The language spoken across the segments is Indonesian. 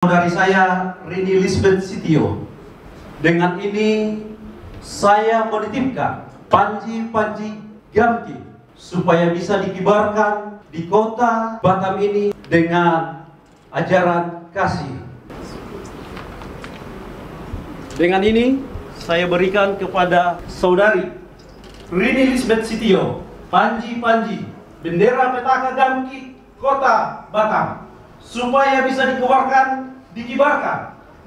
Dari saya Rini Lisbeth Sitio. Dengan ini saya menitipkan panji-panji Gamki supaya bisa dikibarkan di kota Batam ini dengan ajaran kasih. Dengan ini saya berikan kepada saudari Rini Lisbeth Sitio panji-panji bendera petaka Gamki kota Batam supaya bisa dikibarkan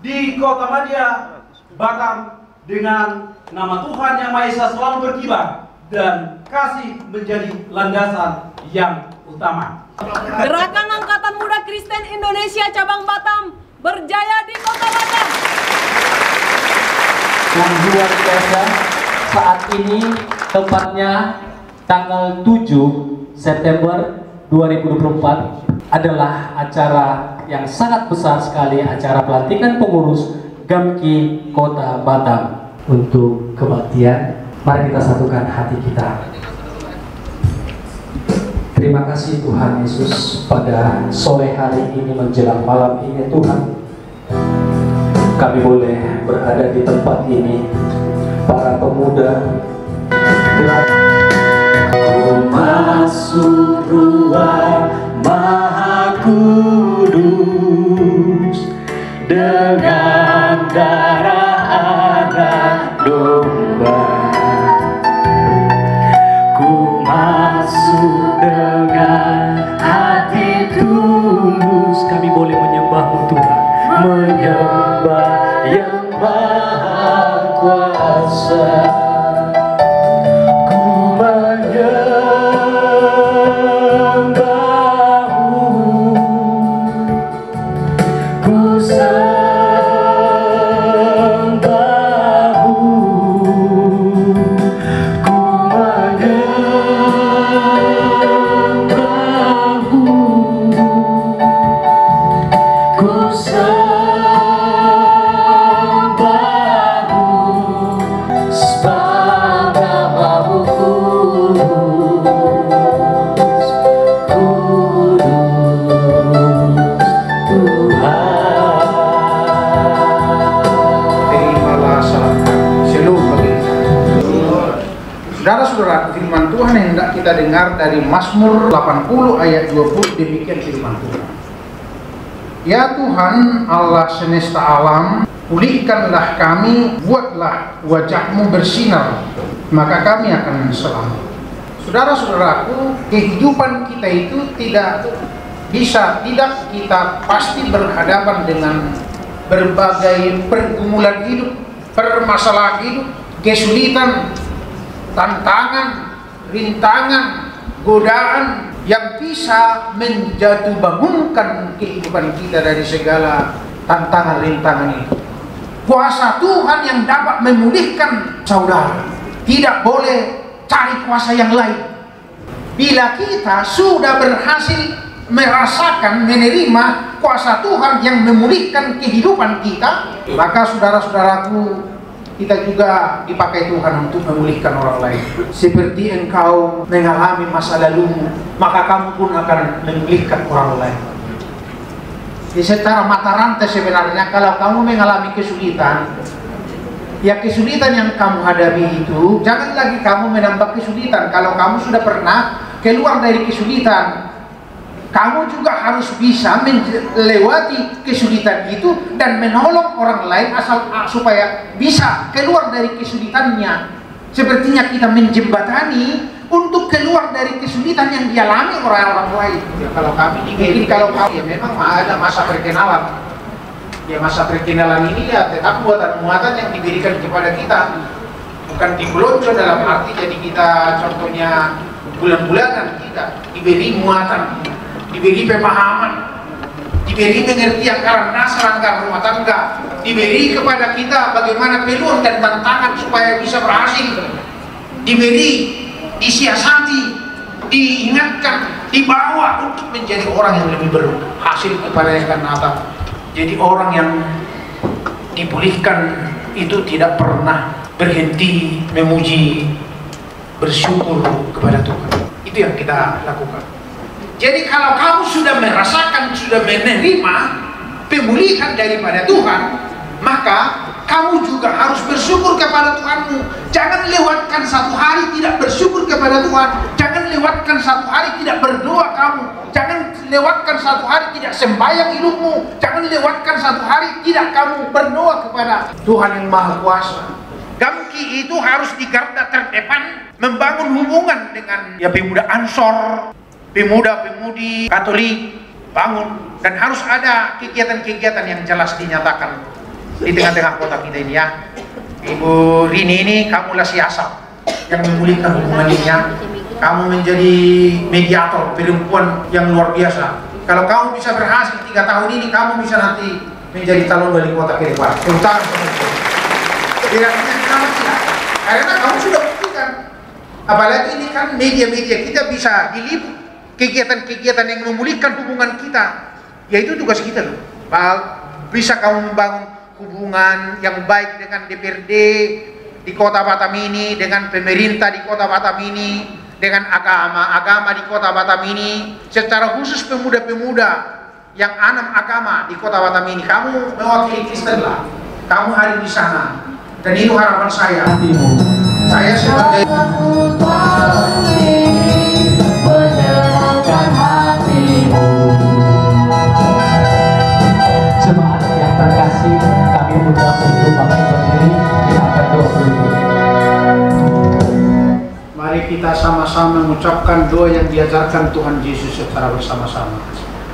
di kota Madia Batam dengan nama Tuhan Yang Maha Esa selalu berkibar dan kasih menjadi landasan yang utama. Gerakan Angkatan Muda Kristen Indonesia Cabang Batam berjaya di kota Batam. Yang luar biasa, saat ini tepatnya tanggal 7 September 2024 adalah acara yang sangat besar sekali, acara pelantikan pengurus Gamki Kota Batam. Untuk kebaktian, mari kita satukan hati kita. Terima kasih Tuhan Yesus, pada sore hari ini menjelang malam ini Tuhan, kami boleh berada di tempat ini, para pemuda. Ku masuk ruang Maha Kudus dengan darah anak domba. Ku masuk dengan hati tulus. Kami boleh menyembah-Mu Tuhan, menyembah Yang Maha Kuasa. Saudara-saudara, firman Tuhan yang hendak kita dengar dari Mazmur 80 ayat 20, demikian firman Tuhan. Ya Tuhan Allah semesta alam, pulihkanlah kami, buatlah wajah-Mu bersinar, maka kami akan selamat. Saudara-saudaraku, kehidupan kita itu tidak kita pasti berhadapan dengan berbagai pergumulan hidup, permasalahan hidup, kesulitan, tantangan, rintangan, godaan yang bisa menjatuhbangunkan kehidupan kita dari segala tantangan rintangan itu. Kuasa Tuhan yang dapat memulihkan saudara, tidak boleh cari kuasa yang lain. Bila kita sudah berhasil merasakan, menerima kuasa Tuhan yang memulihkan kehidupan kita, maka saudara-saudaraku, kita juga dipakai Tuhan untuk memulihkan orang lain. Seperti engkau mengalami masa lalumu, maka kamu pun akan memulihkan orang lain. Di secara mata rantai sebenarnya, kalau kamu mengalami kesulitan, ya kesulitan yang kamu hadapi itu, jangan lagi kamu menambah kesulitan. Kalau kamu sudah pernah keluar dari kesulitan, kamu juga harus bisa melewati kesulitan itu dan menolong orang lain supaya bisa keluar dari kesulitannya. Sepertinya kita menjembatani untuk keluar dari kesulitan yang dialami orang-orang lain. Ya, kalau kami ya memang ada masa perkenalan. Ya, masa perkenalan ini ya tetap muatan-muatan yang diberikan kepada kita. Bukan dibelonco dalam arti jadi kita contohnya bulan-bulanan, tidak. Diberi muatan, diberi pemahaman, diberi pengertian anggaran dasar, anggaran rumah tangga, diberi kepada kita bagaimana peluang dan tantangan supaya bisa berhasil, diberi, disiasati, diingatkan, dibawa untuk menjadi orang yang lebih berhasil kepada yang akan datang. Jadi orang yang dipulihkan itu tidak pernah berhenti memuji, bersyukur kepada Tuhan. Itu yang kita lakukan. Jadi kalau kamu sudah merasakan, sudah menerima pemulihan daripada Tuhan, maka kamu juga harus bersyukur kepada Tuhanmu. Jangan lewatkan satu hari tidak bersyukur kepada Tuhan. Jangan lewatkan satu hari tidak berdoa kamu. Jangan lewatkan satu hari tidak sembahyang hidupmu. Jangan lewatkan satu hari tidak kamu berdoa kepada Tuhan yang Maha Kuasa. Gamki itu harus di garda terdepan membangun hubungan dengan pemuda Ansor, pemuda-pemudi Katolik, bangun. Dan harus ada kegiatan-kegiatan yang jelas dinyatakan di tengah-tengah kota kita ini ya. Ibu Rini ini kamulah siasat yang memulihkan hubungan ini ya. Kamu menjadi mediator perempuan yang luar biasa. Kalau kamu bisa berhasil 3 tahun ini, kamu bisa nanti menjadi calon wali kota ke depan. Terutama karena kamu sudah buktikan. Apalagi ini kan media-media kita bisa diliput kegiatan-kegiatan yang memulihkan hubungan kita. Ya itu tugas kita loh. Bisa kamu membangun hubungan yang baik dengan DPRD di kota Batam ini, dengan pemerintah di kota Batam ini, dengan agama-agama di kota Batam ini, secara khusus pemuda-pemuda yang anam agama di kota Batam ini. Kamu mewakili Kristen lah, kamu hari di sana, dan itu harapan saya. Saya sebagai jemaat yang terkasih, kami undang untuk Bapak Ibu berdiri, kita akan doa dulu. Mari kita sama-sama mengucapkan doa yang diajarkan Tuhan Yesus secara bersama-sama.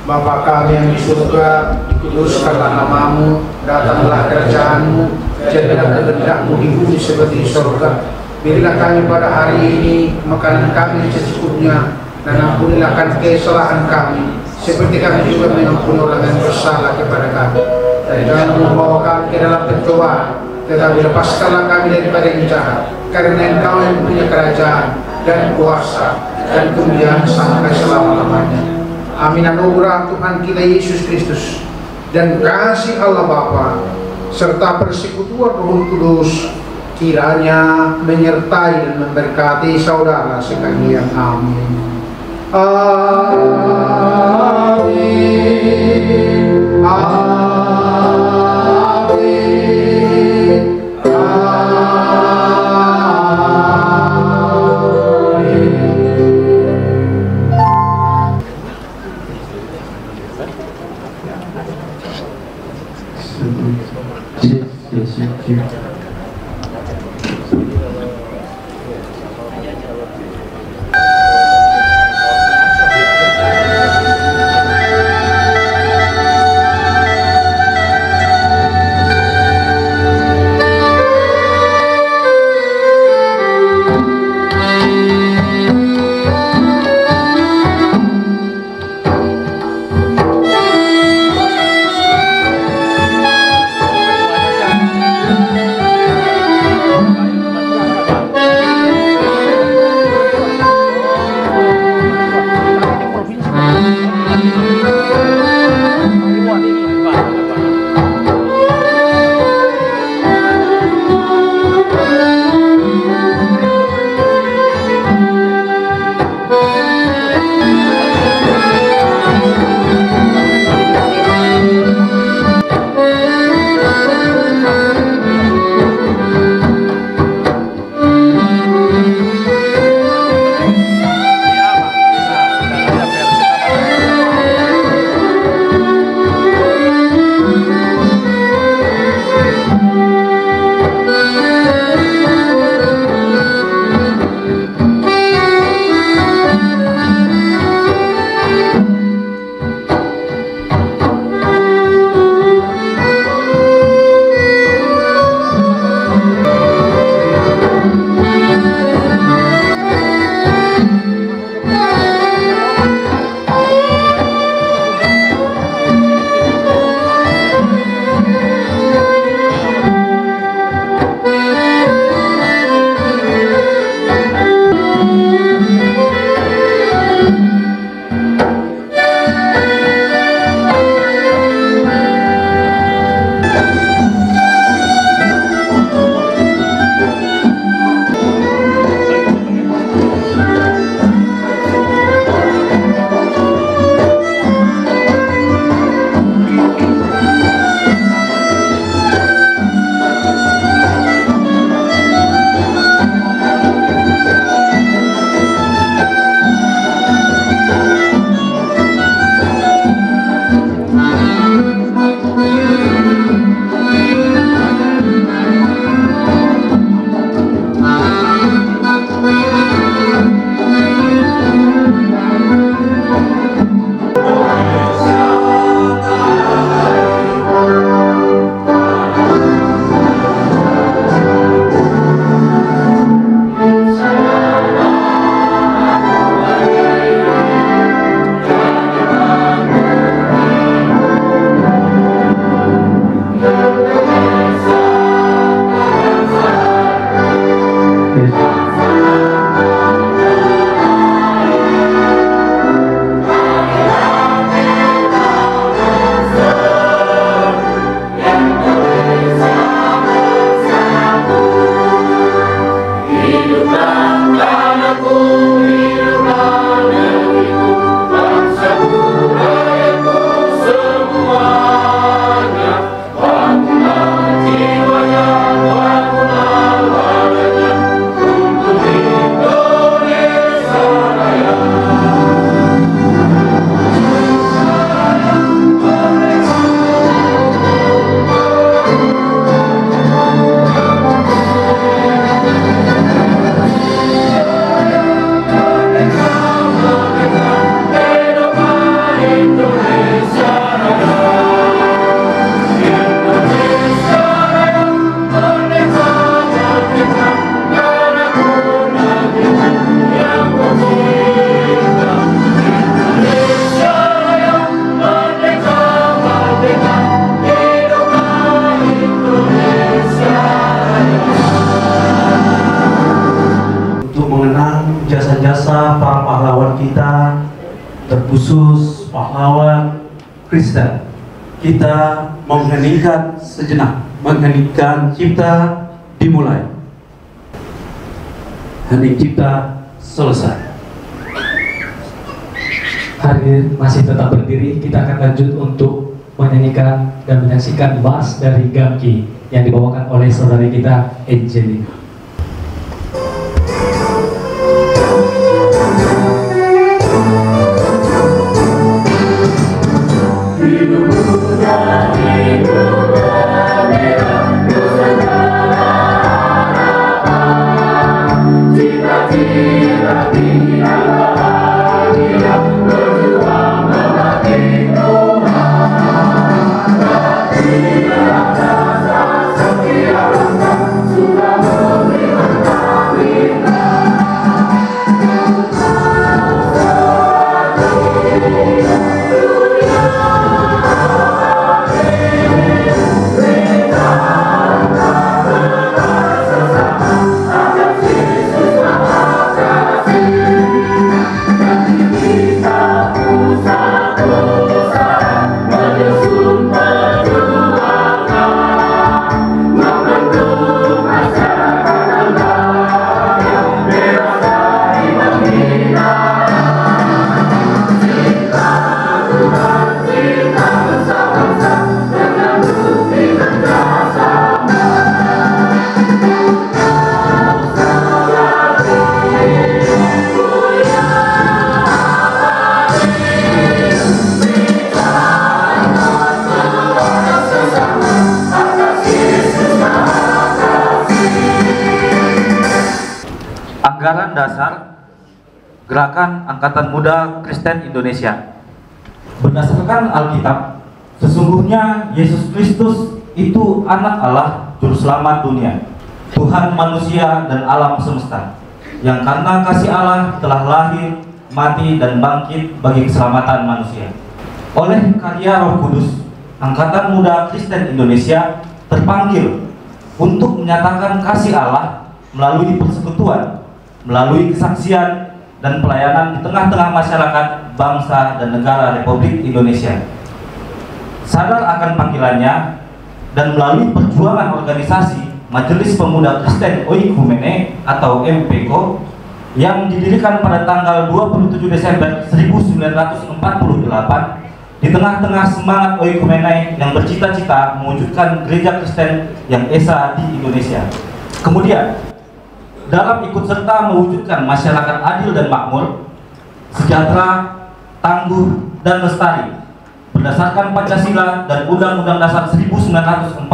Bapa kami yang di surga, dikuduskanlah namamu, datanglah kerajaan-Mu, jadilah kehendak-Mu di bumi seperti di surga. Berilah kami pada hari ini makanan kami secukupnya, dan ampunilah kesalahan kami, seperti kami juga mengampuni orang yang bersalah kepada kami. Dan jangan membawa kami ke dalam pencobaan, tetapi lepaskanlah kami daripada yang jahat, karena Engkau yang punya kerajaan dan kuasa dan kemuliaan sampai selama-lamanya. Amin. Anugerah Tuhan kita Yesus Kristus dan kasih Allah Bapa serta persekutuan Roh Kudus kiranya menyertai dan memberkati saudara sekalian. Amin. Amin. Amin. terkhusus pahlawan Kristen, kita mengheningkan sejenak, mengheningkan cipta dimulai. Hening cipta selesai. Hadir masih tetap berdiri, kita akan lanjut untuk menyanyikan dan menyaksikan mars dari Gamki yang dibawakan oleh saudari kita Angelina. Anggaran dasar Gerakan Angkatan Muda Kristen Indonesia. Berdasarkan Alkitab, sesungguhnya Yesus Kristus itu anak Allah, Juru Selamat dunia, Tuhan manusia dan alam semesta, yang karena kasih Allah telah lahir, mati, dan bangkit bagi keselamatan manusia. Oleh karya Roh Kudus, Angkatan Muda Kristen Indonesia terpanggil untuk menyatakan kasih Allah melalui persekutuan, melalui kesaksian dan pelayanan di tengah-tengah masyarakat, bangsa, dan negara Republik Indonesia. Sadar akan panggilannya dan melalui perjuangan organisasi Majelis Pemuda Kristen Oikumene atau MPKO yang didirikan pada tanggal 27 Desember 1948 di tengah-tengah semangat Oikumene yang bercita-cita mewujudkan gereja Kristen yang esa di Indonesia. Kemudian, dalam ikut serta mewujudkan masyarakat adil dan makmur, sejahtera, tangguh, dan lestari berdasarkan Pancasila dan Undang-Undang Dasar 1945,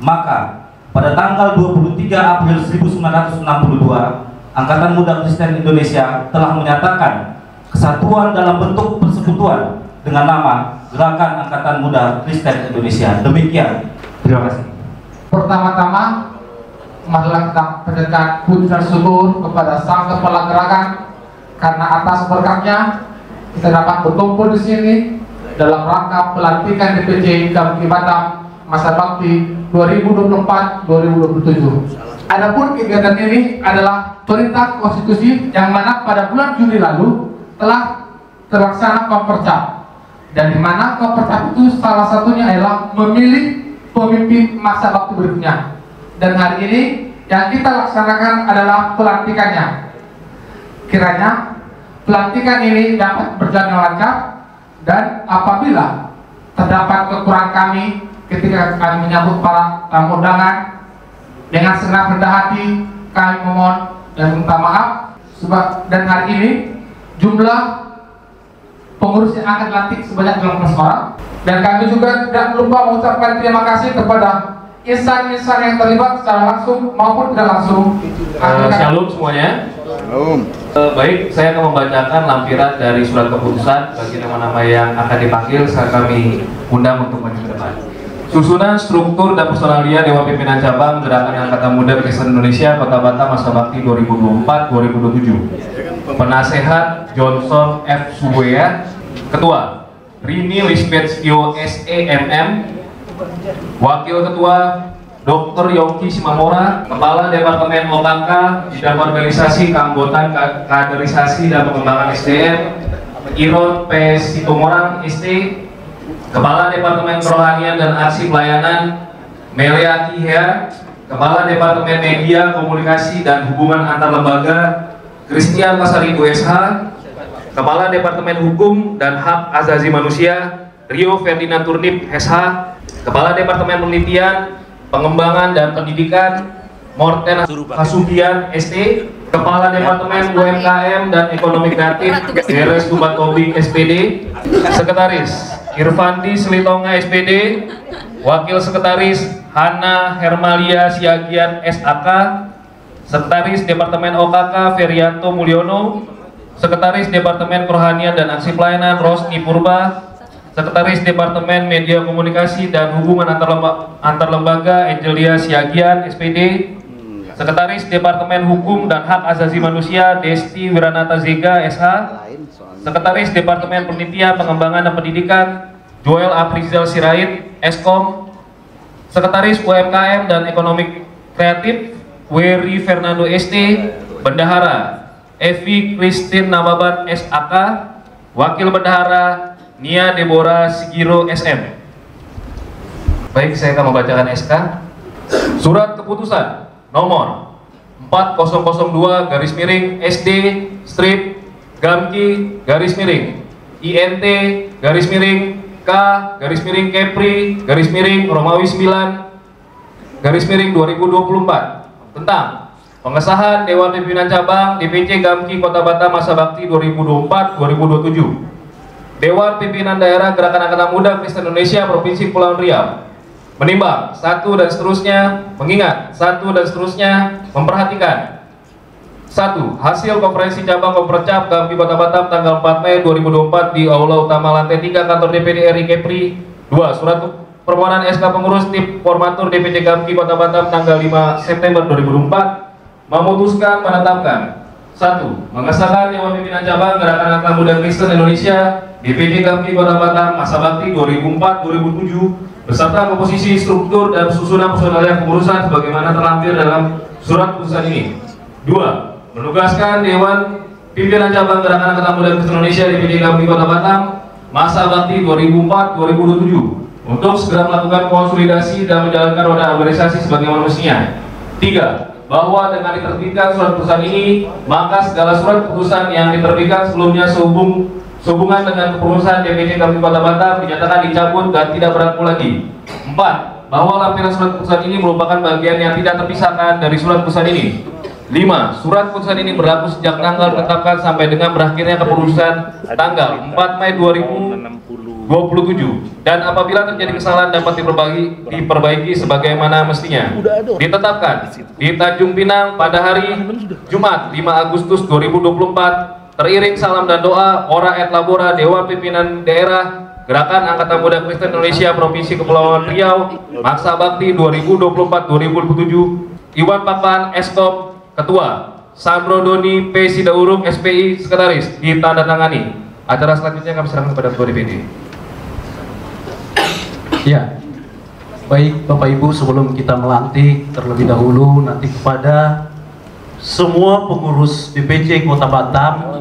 maka pada tanggal 23 April 1962, Angkatan Muda Kristen Indonesia telah menyatakan kesatuan dalam bentuk persekutuan dengan nama Gerakan Angkatan Muda Kristen Indonesia. Demikian. Terima kasih. Pertama-tama, marilah kita panjatkan puji dan syukur kepada Sang Kepala Gerakan karena atas berkatnya kita dapat berkumpul di sini dalam rangka pelantikan DPC Gamki Batam masa bakti 2024-2027. Adapun kegiatan ini adalah perintah konstitusi yang mana pada bulan Juli lalu telah terlaksana Kopercap, dan di mana Kopercap itu salah satunya adalah memilih pemimpin masa bakti berikutnya. Dan hari ini yang kita laksanakan adalah pelantikannya. Kiranya pelantikan ini dapat berjalan lancar, dan apabila terdapat kekurangan kami ketika kami menyambut para tamu undangan, dengan senang rendah hati kami memohon dan minta maaf. Dan hari ini jumlah pengurus yang akan dilantik sebanyak 18 orang, dan kami juga tidak lupa mengucapkan terima kasih kepada insan-insan yang terlibat secara langsung maupun tidak langsung. Shalom semuanya. Shalom. Baik, saya akan membacakan lampiran dari surat keputusan bagi nama-nama yang akan dipanggil saat kami undang untuk maju ke depan. Susunan struktur dan personalia Dewan Pimpinan Cabang Gerakan Angkatan Muda Kristen Indonesia Kota Batam masa bakti 2024-2027. Penasehat Johnson F. Subuya. Ketua Rini Lisbethio SEMM. Wakil Ketua Dr. Yongki Simamora. Kepala Departemen OKK Bidang Organisasi Keanggotaan Kaderisasi dan Pengembangan SDM Irot P. Situmorang ST, Kepala Departemen Kerohanian dan Aksi Pelayanan Melia Kihea, Kepala Departemen Media, Komunikasi dan Hubungan Antar Lembaga Christian Pasaribu SH, Kepala Departemen Hukum dan Hak Asasi Manusia Rio Ferdinand Turnip SH, Kepala Departemen Penelitian, Pengembangan dan Pendidikan Morten Kasubian ST, Kepala Departemen UMKM dan Ekonomi Kreatif Heres Tubatobi SPD, Sekretaris Irfandi Selitonga SPD, Wakil Sekretaris Hana Hermalia Siagian SAK, Sekretaris Departemen OKK Ferianto Mulyono, Sekretaris Departemen Kerohanian dan Aksi Pelayanan Rosni Purba, Sekretaris Departemen Media Komunikasi dan Hubungan Antar Lembaga Angelia Siagian SPD, Sekretaris Departemen Hukum dan Hak Asasi Manusia Desti Wiranata Zega SH, Sekretaris Departemen Penelitian, Pengembangan dan Pendidikan Joel Afrizal Sirait Eskom, Sekretaris UMKM dan Ekonomi Kreatif Weri Fernando ST, Bendahara Evi Christine Nababan SAK, Wakil Bendahara Nia Deborah Sigiro SM. Baik, saya akan membacakan SK. Surat keputusan nomor 4002 garis miring SD strip Gamki garis miring INT garis miring K garis miring Kepri garis miring Romawi 9 garis miring 2024 tentang pengesahan Dewan Pimpinan Cabang DPC Gamki Kota Batam masa bakti 2024-2027. Dewan Pimpinan Daerah Gerakan Angkatan Muda Kristen Indonesia Provinsi Kepulauan Riau menimbang satu dan seterusnya, mengingat satu dan seterusnya, memperhatikan satu, hasil konferensi cabang Kopercap Gamki Kota Batam tanggal 4 Mei 2024 di Aula Utama lantai 3 kantor DPD RI Kepri. 2. Surat permohonan SK pengurus tip formatur DPC Gamki Kota Batam tanggal 5 September 2024 memutuskan menetapkan 1. Mengesahkan Dewan Pimpinan Cabang Gerakan Angkatan Muda Kristen Indonesia DPC Gamki Kota Batam masa bakti 2004-2007 beserta komposisi, struktur, dan susunan personalia kepengurusan sebagaimana terlampir dalam surat keputusan ini. 2. Menugaskan Dewan Pimpinan Cabang Gerakan Angkatan Muda Kristen Indonesia DPD Gamki Kota Batam masa bakti 2004-2027 untuk segera melakukan konsolidasi dan menjalankan roda organisasi sebagaimana mestinya. 3. Bahwa dengan diterbitkan surat keputusan ini, maka segala surat keputusan yang diterbitkan sebelumnya sehubungan dengan kepengurusan DPC Gamki Kota Batam dinyatakan dicabut dan tidak berlaku lagi. 4. Bahwa lampiran surat keputusan ini merupakan bagian yang tidak terpisahkan dari surat keputusan ini. 5. Surat keputusan ini berlaku sejak tanggal ditetapkan sampai dengan berakhirnya kepengurusan tanggal 4 Mei 2027 dan apabila terjadi kesalahan dapat diperbaiki sebagaimana mestinya. Ditetapkan di Tanjung Pinang pada hari Jumat 5 Agustus 2024 teriring salam dan doa Ora et Labora Dewan Pimpinan Daerah Gerakan Angkatan Muda Kristen Indonesia Provinsi Kepulauan Riau masa bakti 2024-2027. Iwan Papan Eskom Ketua, Sandro Doni P. Sidaurung SPI Sekretaris, ditandatangani. Acara selanjutnya kami serahkan kepada Ketua DPD. Ya, baik Bapak Ibu, sebelum kita melantik terlebih dahulu nanti kepada semua pengurus DPC Kota Batam,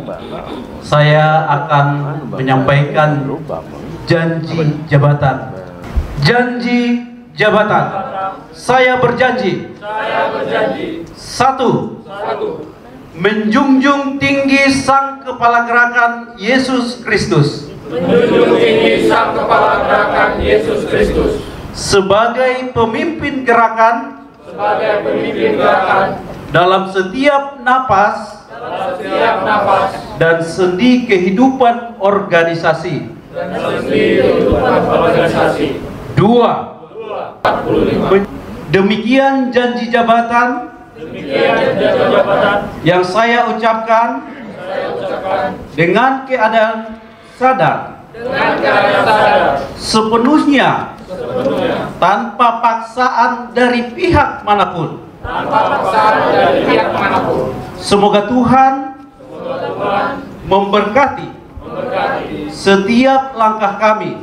saya akan menyampaikan janji jabatan. Janji jabatan. Saya berjanji. Satu. Menjunjung tinggi Sang Kepala Gerakan Yesus Kristus. Sebagai pemimpin gerakan. Dalam setiap napas dan sendi kehidupan organisasi. 2. Demikian janji jabatan yang saya ucapkan dengan keadaan sadar sepenuhnya tanpa paksaan dari pihak manapun. Semoga Tuhan memberkati setiap langkah kami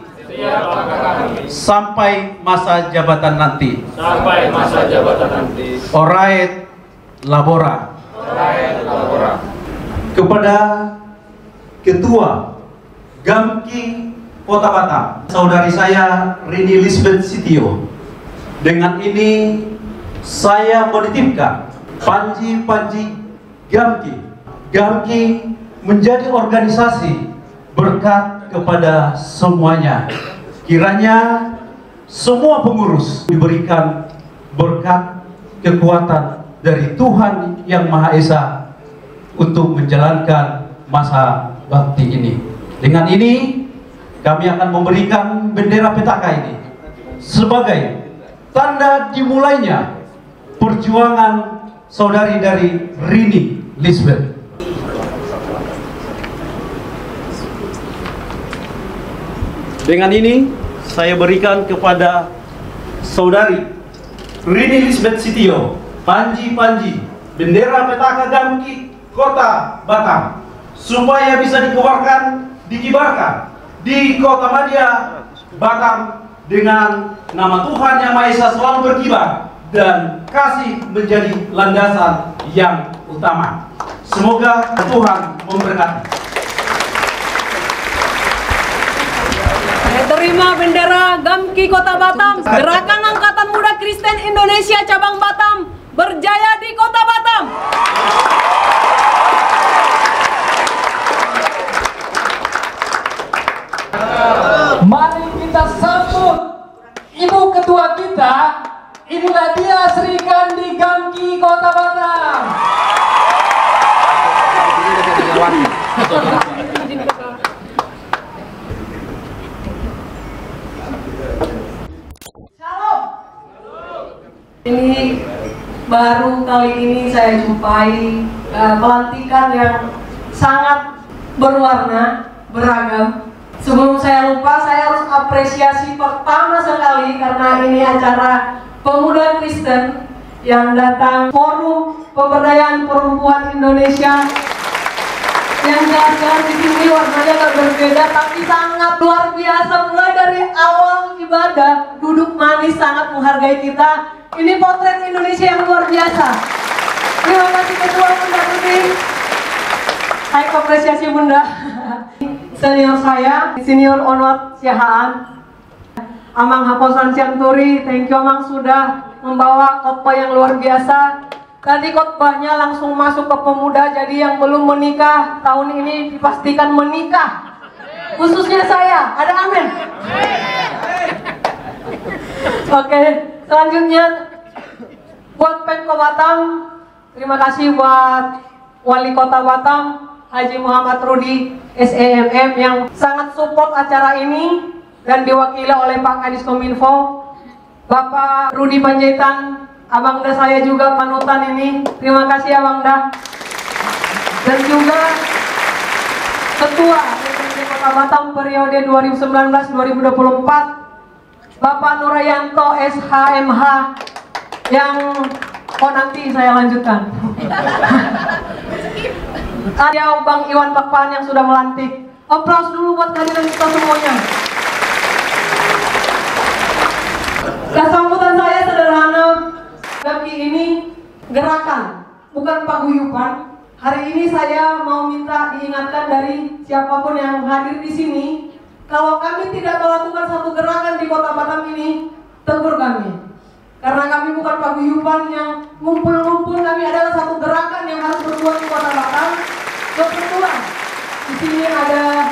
sampai masa jabatan nanti. Ora et Labora. Kepada Ketua Gamki Kota Batam, saudari saya Rini Lisbeth Sitio. Dengan ini saya menitipkan Panji Gamki. Gamki menjadi organisasi berkat kepada semuanya. Kiranya semua pengurus diberikan berkat kekuatan dari Tuhan Yang Maha Esa untuk menjalankan masa bakti ini. Dengan ini kami akan memberikan bendera petaka ini sebagai tanda dimulainya perjuangan saudari dari Rini Lisbeth. Dengan ini saya berikan kepada saudari Rini Lisbeth Sitio Panji bendera petaka Gamki Kota Batam supaya bisa dikibarkan di Kota Madya Batam dengan nama Tuhan Yang Maha Esa selalu berkibar dan kasih menjadi landasan yang utama. Semoga Tuhan memberkati. Saya terima bendera Gamki Kota Batam. Gerakan Angkatan Muda Kristen Indonesia Cabang Batam berjaya di Kota Batam. Mari kita sambut Ibu Ketua kita. Inilah dia Sri Kandi Gamki Kota Batam. Shalom. Ini baru kali ini saya jumpai pelantikan yang sangat berwarna, beragam. Sebelum saya lupa, saya harus apresiasi pertama sekali karena ini acara pemuda Kristen yang datang Forum Pemberdayaan Perempuan Indonesia. Yang jelas-jelas di sini warnanya agak berbeda tapi sangat luar biasa. Mulai dari awal ibadah, duduk manis sangat menghargai kita. Ini potret Indonesia yang luar biasa. Terima kasih Ketua Bunda Putri. Saya apresiasi Bunda. Senior saya, Senior Onwat Siahaan, Amang Haposan Sianturi. Thank you Amang sudah membawa khotbah yang luar biasa. Tadi khotbahnya langsung masuk ke pemuda, jadi yang belum menikah tahun ini dipastikan menikah. Khususnya saya, ada amin. Oke, selanjutnya buat Pemko Batam, terima kasih buat Wali Kota Batam Haji Muhammad Rudi SEMM yang sangat support acara ini dan diwakili oleh Pak Kadis Kominfo, Bapak Rudi Panjaitan, Abangda saya juga panutan ini. Terima kasih Abangda. Dan juga Ketua DPRD Kota Batam periode 2019-2024 Bapak Nurayanto SHMH yang nanti saya lanjutkan. Ada Bang Iwan Pakpan yang sudah melantik. Aplaus dulu buat kehadiran kita semuanya. Dan sambutan saya sederhana. Gamki ini gerakan, bukan paguyuban. Hari ini saya mau minta diingatkan dari siapapun yang hadir di sini, kalau kami tidak melakukan satu gerakan di Kota Batam ini, tegur kami. Karena kami bukan paguyuban yang ngumpul-ngumpul, kami adalah satu gerakan yang harus berbuat di Kota Batam. Kebetulan di sini ada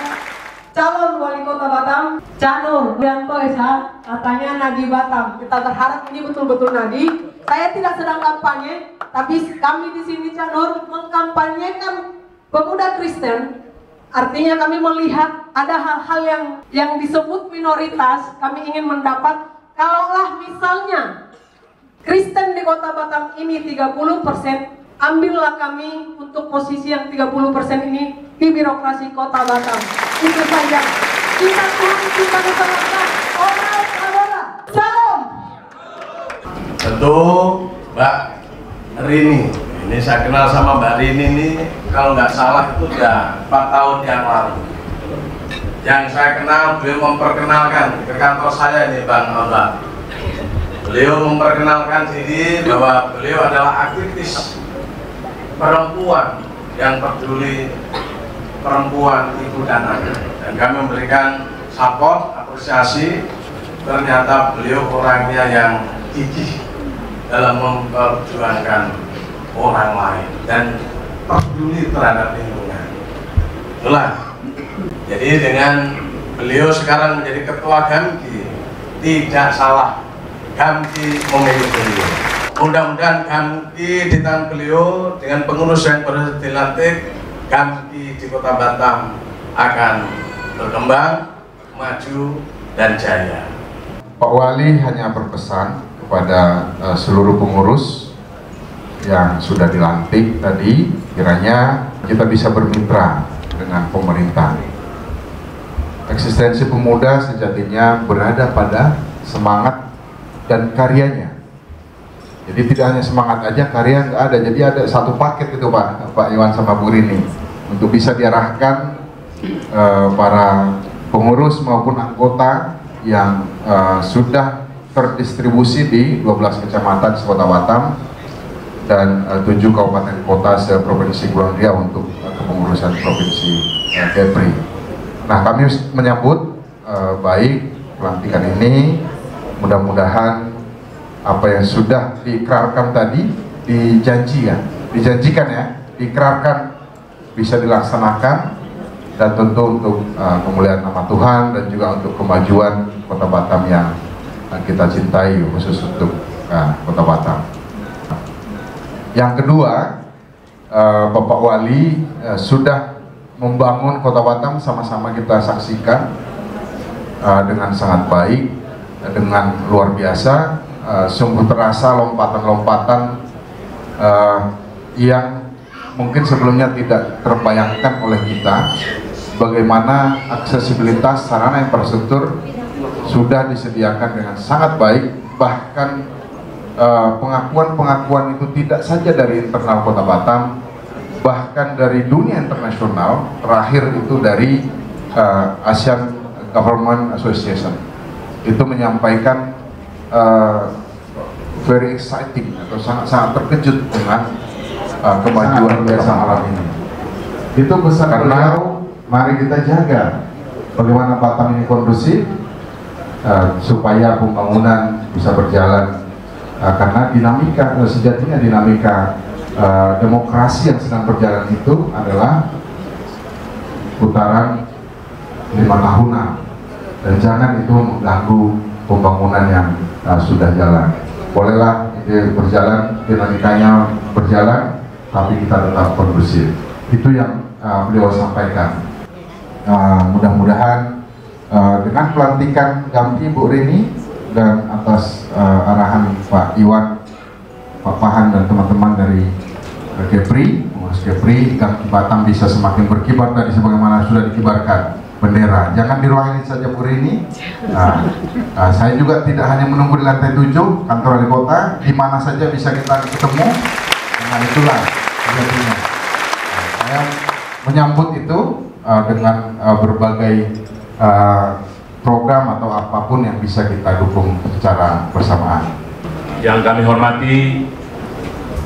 calon wali Kota Batam, Cak Nur Yanto Esa, katanya Nadi Batam. Kita berharap ini betul-betul Nadi. Saya tidak sedang kampanye, tapi kami di sini Cak Nur mengkampanyekan pemuda Kristen. Artinya kami melihat ada hal-hal yang disebut minoritas, kami ingin mendapat. Kalaulah misalnya Kristen di Kota Batam ini 30%, ambillah kami untuk posisi yang 30% ini di birokrasi Kota Batam. Itu saja. Kita Tuhan, kita bersama-sama. Salam. Tentu Mbak Rini, ini saya kenal sama Mbak Rini ini kalau nggak salah itu sudah 4 tahun yang lalu. Yang saya kenal, beliau memperkenalkan ke kantor saya ini Bang Oba. Beliau memperkenalkan diri bahwa beliau adalah aktivis perempuan yang peduli perempuan, ibu dan anak. Dan kami memberikan support, apresiasi. Ternyata beliau orangnya yang gigih dalam memperjuangkan orang lain dan peduli terhadap lingkungan. Itulah. Jadi dengan beliau sekarang menjadi ketua GAMKI, tidak salah GAMKI memilih beliau. Mudah-mudahan GAMKI di tangan beliau dengan pengurus yang baru dilantik, GAMKI di Kota Batam akan berkembang, maju, dan jaya. Pak Wali hanya berpesan kepada seluruh pengurus yang sudah dilantik tadi, kiranya kita bisa bermitra dengan pemerintah. Eksistensi pemuda sejatinya berada pada semangat dan karyanya. Jadi tidak hanya semangat aja, karya nggak ada. Jadi ada satu paket itu Pak Iwan sama Bu Rini untuk bisa diarahkan para pengurus maupun anggota yang sudah terdistribusi di 12 kecamatan Kota Batam dan 7 kabupaten kota se-Provinsi Kepulauan Riau untuk kepengurusan Provinsi Kepri. Nah, kami menyambut baik pelantikan ini. Mudah-mudahan apa yang sudah diikrarkan tadi dijanjikan ya, diikrarkan bisa dilaksanakan, dan tentu untuk kemuliaan nama Tuhan dan juga untuk kemajuan Kota Batam yang kita cintai, khusus untuk Kota Batam. Yang kedua, Bapak Wali sudah membangun Kota Batam, sama-sama kita saksikan dengan sangat baik, dengan luar biasa. Sungguh terasa lompatan-lompatan yang mungkin sebelumnya tidak terbayangkan oleh kita, bagaimana aksesibilitas sarana infrastruktur sudah disediakan dengan sangat baik. Bahkan pengakuan-pengakuan itu tidak saja dari internal Kota Batam, bahkan dari dunia internasional. Terakhir itu dari Asian Government Association itu menyampaikan very exciting atau sangat terkejut dengan kemajuan biasa malam ini. Itu pesan beliau, mari kita jaga bagaimana Batam ini kondusif supaya pembangunan bisa berjalan, karena dinamika sejatinya dinamika demokrasi yang sedang berjalan itu adalah putaran 5 tahunan, dan jangan itu mengganggu pembangunan yang sudah jalan. Bolehlah itu berjalan, dinamikanya berjalan, tapi kita tetap kondusif. Itu yang beliau sampaikan. Mudah-mudahan dengan pelantikan GAMKI Bu Rini dan atas arahan Pak Iwan, Pak Pahan dan teman-teman dari Kepri, pengurus Kepri, GAMKI Batam bisa semakin berkibar tadi sebagaimana sudah dikibarkan bendera. Jangan di ruang ini saja Bu Rini. Saya juga tidak hanya menunggu di lantai 7 kantor wali kota, di mana saja bisa kita ketemu. Nah, itulah jadinya. Saya menyambut itu dengan berbagai program atau apapun yang bisa kita dukung secara bersamaan. Yang kami hormati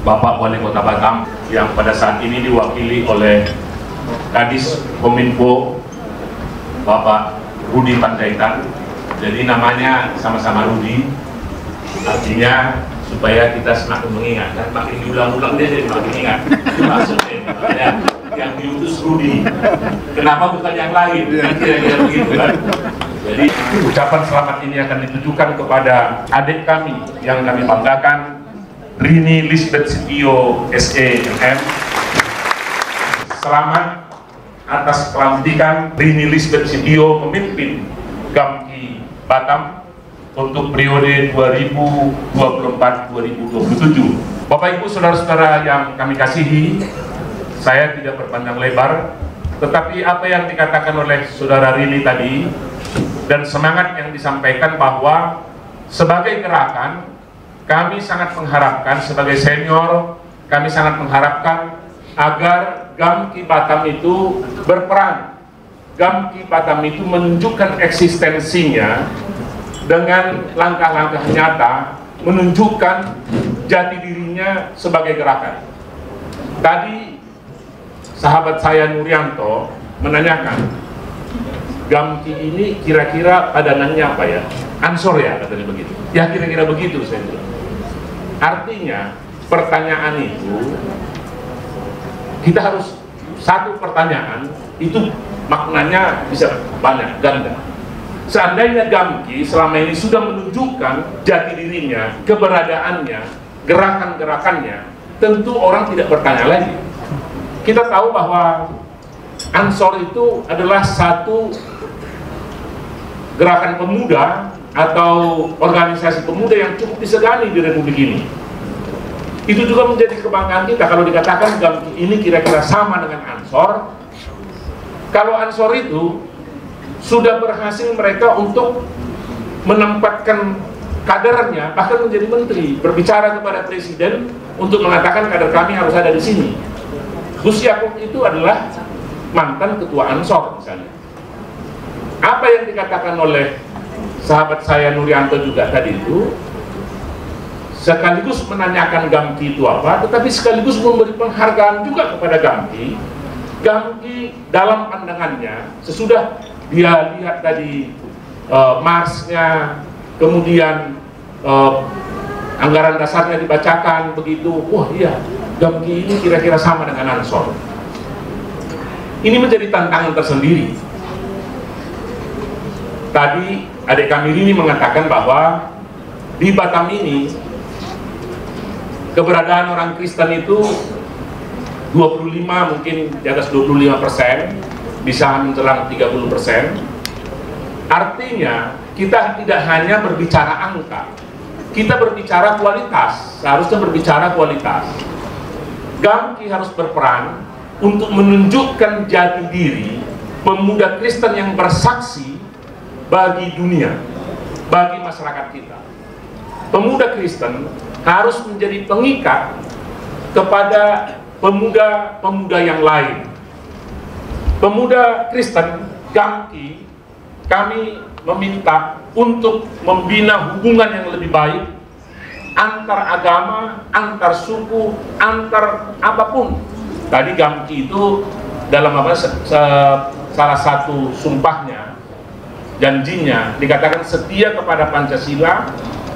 Bapak Wali Kota Batam yang pada saat ini diwakili oleh Kadis Kominfo Bapak Rudi Panjaitan. Jadi namanya sama-sama Rudi, artinya supaya kita semakin mengingat, dan makin diulang-ulang dia jadi makin ingat. Itu maksudnya ya, yang diutus Rudi. Kenapa bukan yang lain? Kira-kira begitu kan? Jadi ucapan selamat ini akan ditujukan kepada adik kami yang kami banggakan, Rini Lisbeth Sitio SEMM. Selamat atas pelantikan Rini Lisbeth Sitio memimpin GAMKI Batam untuk periode 2024-2027. Bapak Ibu saudara-saudara yang kami kasihi, saya tidak berpanjang lebar, tetapi apa yang dikatakan oleh saudara Rini tadi dan semangat yang disampaikan bahwa sebagai gerakan kami sangat mengharapkan, sebagai senior kami sangat mengharapkan agar GAMKI Batam itu berperan. GAMKI Batam itu menunjukkan eksistensinya dengan langkah-langkah nyata, menunjukkan jati dirinya sebagai gerakan. Tadi sahabat saya Nurianto menanyakan, Gamki ini kira-kira padanannya apa ya? Ansor ya, katanya begitu. Ya kira-kira begitu saya bilang. Artinya pertanyaan itu, kita harus satu pertanyaan itu maknanya bisa banyak, ganda. Seandainya Gamki selama ini sudah menunjukkan jati dirinya, keberadaannya, gerakan-gerakannya, tentu orang tidak bertanya lagi. Kita tahu bahwa Ansor itu adalah satu gerakan pemuda atau organisasi pemuda yang cukup disegani di Republik ini. Itu juga menjadi kebanggaan kita kalau dikatakan Gamki ini kira-kira sama dengan Ansor. Kalau Ansor itu sudah berhasil mereka untuk menempatkan kadernya bahkan menjadi menteri, berbicara kepada presiden untuk mengatakan kader kami harus ada di sini. Gus Yakub itu adalah mantan ketua Ansor misalnya. Apa yang dikatakan oleh sahabat saya Nurianto juga tadi itu sekaligus menanyakan Gamki itu apa, tetapi sekaligus memberi penghargaan juga kepada Gamki. Gamki dalam pandangannya sesudah dia lihat tadi marsnya, kemudian anggaran dasarnya dibacakan begitu, wah iya, Gamki ini kira-kira sama dengan Ansor. Ini menjadi tantangan tersendiri. Tadi adik kami Rini mengatakan bahwa di Batam ini keberadaan orang Kristen itu 25, mungkin di atas 25%, bisa menjelang 30%. Artinya kita tidak hanya berbicara angka, kita berbicara kualitas, seharusnya berbicara kualitas. Gamki harus berperan untuk menunjukkan jati diri pemuda Kristen yang bersaksi bagi dunia, bagi masyarakat kita. Pemuda Kristen harus menjadi pengikat kepada pemuda-pemuda yang lain. Pemuda Kristen, Gamki, kami meminta untuk membina hubungan yang lebih baik antar agama, antar suku, antar apapun. Tadi Gamki itu dalam salah satu sumpahnya, janjinya dikatakan setia kepada Pancasila,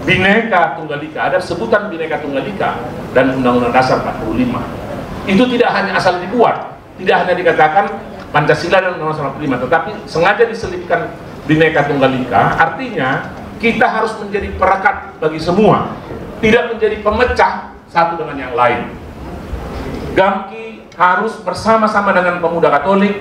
Bhinneka Tunggal Ika. Ada sebutan Bhinneka Tunggal Ika dan Undang-Undang Dasar 45. Itu tidak hanya asal dibuat, tidak hanya dikatakan Pancasila dan Undang-Undang 45, tetapi sengaja diselipkan Bhinneka Tunggal Ika. Artinya kita harus menjadi perekat bagi semua, tidak menjadi pemecah satu dengan yang lain. Gamki harus bersama-sama dengan pemuda Katolik,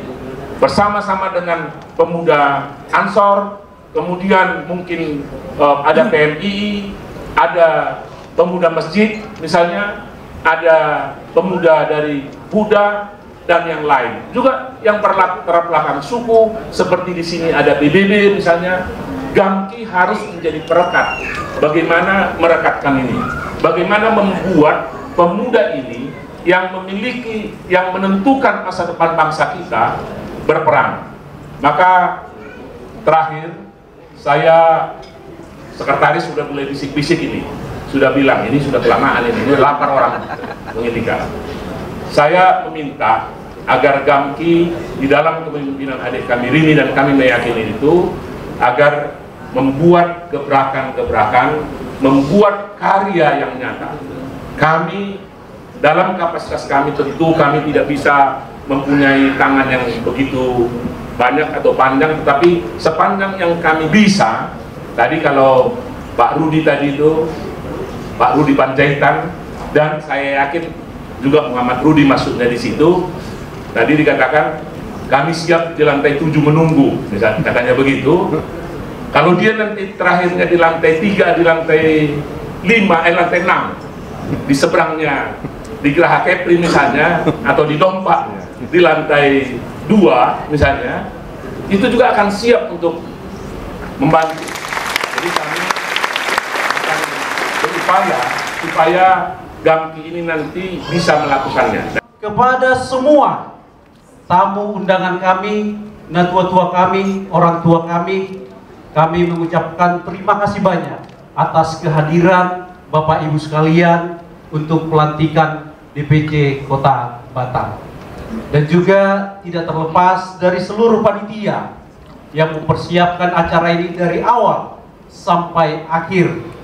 bersama-sama dengan pemuda Ansor, kemudian mungkin ada PMI, ada pemuda masjid misalnya, ada pemuda dari Buddha dan yang lain. Juga yang berlatar suku seperti di sini ada PBB misalnya. Gamki harus menjadi perekat. Bagaimana merekatkan ini? Bagaimana membuat pemuda ini yang memiliki, yang menentukan masa depan bangsa kita berperan. Maka terakhir, saya sekretaris sudah mulai bisik-bisik ini, sudah bilang ini sudah kelamaan ini lapar orang mengintikan. Saya meminta agar Gamki di dalam kepemimpinan adik kami Rini dan kami meyakini itu, agar membuat gebrakan-gebrakan, membuat karya yang nyata. Kami dalam kapasitas kami tentu kami tidak bisa mempunyai tangan yang begitu banyak atau panjang, tetapi sepanjang yang kami bisa. Tadi kalau Pak Rudi tadi itu, Pak Rudi Panjaitan, dan saya yakin juga Muhammad Rudi masuknya di situ. Tadi dikatakan kami siap di lantai 7 menunggu, misalnya katanya begitu. Kalau dia nanti terakhirnya di lantai 3, di lantai 5, lantai 6, di seberangnya di Geraha Kepri misalnya, atau di Dompak di lantai 2 misalnya, itu juga akan siap untuk membantu. Jadi kami akan berupaya supaya Gamki ini nanti bisa melakukannya. Kepada semua tamu undangan kami, tua-tua kami, orang tua kami mengucapkan terima kasih banyak atas kehadiran Bapak Ibu sekalian untuk pelantikan DPC Kota Batam. dan juga tidak terlepas dari seluruh panitia yang mempersiapkan acara ini dari awal sampai akhir.